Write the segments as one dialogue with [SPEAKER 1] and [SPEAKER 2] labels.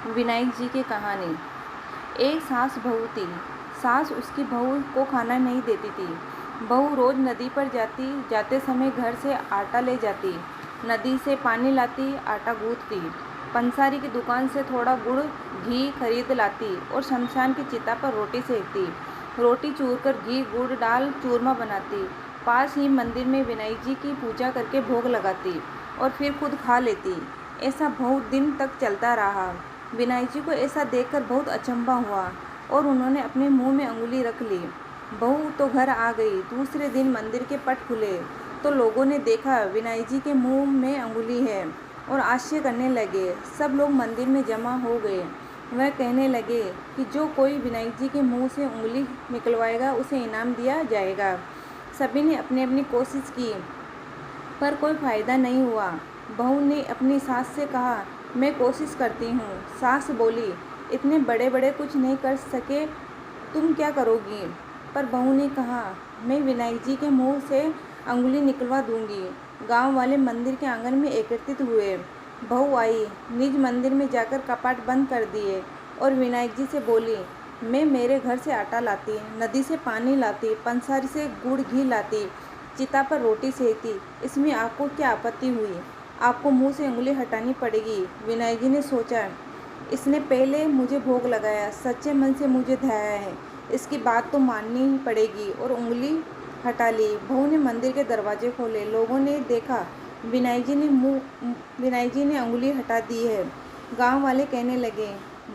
[SPEAKER 1] विनायक जी की कहानी। एक सास बहू थी। सास उसकी बहू को खाना नहीं देती थी। बहू रोज नदी पर जाते समय घर से आटा ले जाती, नदी से पानी लाती, आटा गूंथती, पंसारी की दुकान से थोड़ा गुड़ घी खरीद लाती और शमशान की चिता पर रोटी सेकती। रोटी चूरकर घी गुड़ डाल चूरमा बनाती, पास ही मंदिर में विनायक जी की पूजा करके भोग लगाती और फिर खुद खा लेती। ऐसा बहुत दिन तक चलता रहा। विनायक जी को ऐसा देखकर बहुत अचंभा हुआ और उन्होंने अपने मुंह में अंगुली रख ली। बहू तो घर आ गई। दूसरे दिन मंदिर के पट खुले तो लोगों ने देखा विनायक जी के मुंह में अंगुली है और आश्चर्य करने लगे। सब लोग मंदिर में जमा हो गए। वह कहने लगे कि जो कोई विनायक जी के मुंह से उंगली निकलवाएगा उसे इनाम दिया जाएगा। सभी ने अपनी अपनी कोशिश की पर कोई फ़ायदा नहीं हुआ। बहू ने अपनी सास से कहा, मैं कोशिश करती हूँ। सास बोली, इतने बड़े बड़े कुछ नहीं कर सके, तुम क्या करोगी? पर बहू ने कहा, मैं विनायक जी के मुंह से अंगुली निकलवा दूंगी। गांव वाले मंदिर के आंगन में एकत्रित हुए। बहू आई, निज मंदिर में जाकर कपाट बंद कर दिए और विनायक जी से बोली, मैं मेरे घर से आटा लाती, नदी से पानी लाती, पंसारी से गुड़ घी लाती, चिता पर रोटी सेकती, इसमें आपको क्या आपत्ति हुई? आपको मुंह से उंगली हटानी पड़ेगी। विनायक जी ने सोचा, इसने पहले मुझे भोग लगाया, सच्चे मन से मुझे धयाया है, इसकी बात तो माननी ही पड़ेगी और उंगली हटा ली। बहू ने मंदिर के दरवाजे खोले। लोगों ने देखा विनायक जी ने उंगली हटा दी है। गांव वाले कहने लगे,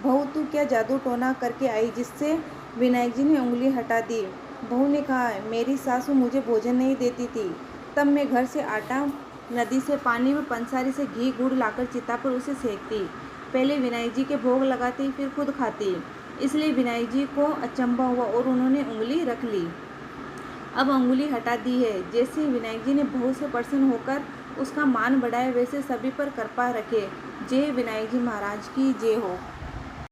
[SPEAKER 1] बहू तू क्या जादू टोना करके आई जिससे विनायक जी ने उंगली हटा दी? बहू ने कहा, मेरी सासू मुझे भोजन नहीं देती थी, तब मैं घर से आटा, नदी से पानी में पंसारी से घी गुड़ लाकर चिता पर उसे सेकती। पहले विनायक जी के भोग लगाती, फिर खुद खाती। इसलिए विनायक जी को अचंभा हुआ और उन्होंने उंगली रख ली। अब अंगुली हटा दी है। जैसे विनायक जी ने बहू से प्रसन्न होकर उसका मान बढ़ाया, वैसे सभी पर कृपा रखे। जय विनायक जी महाराज की जय हो।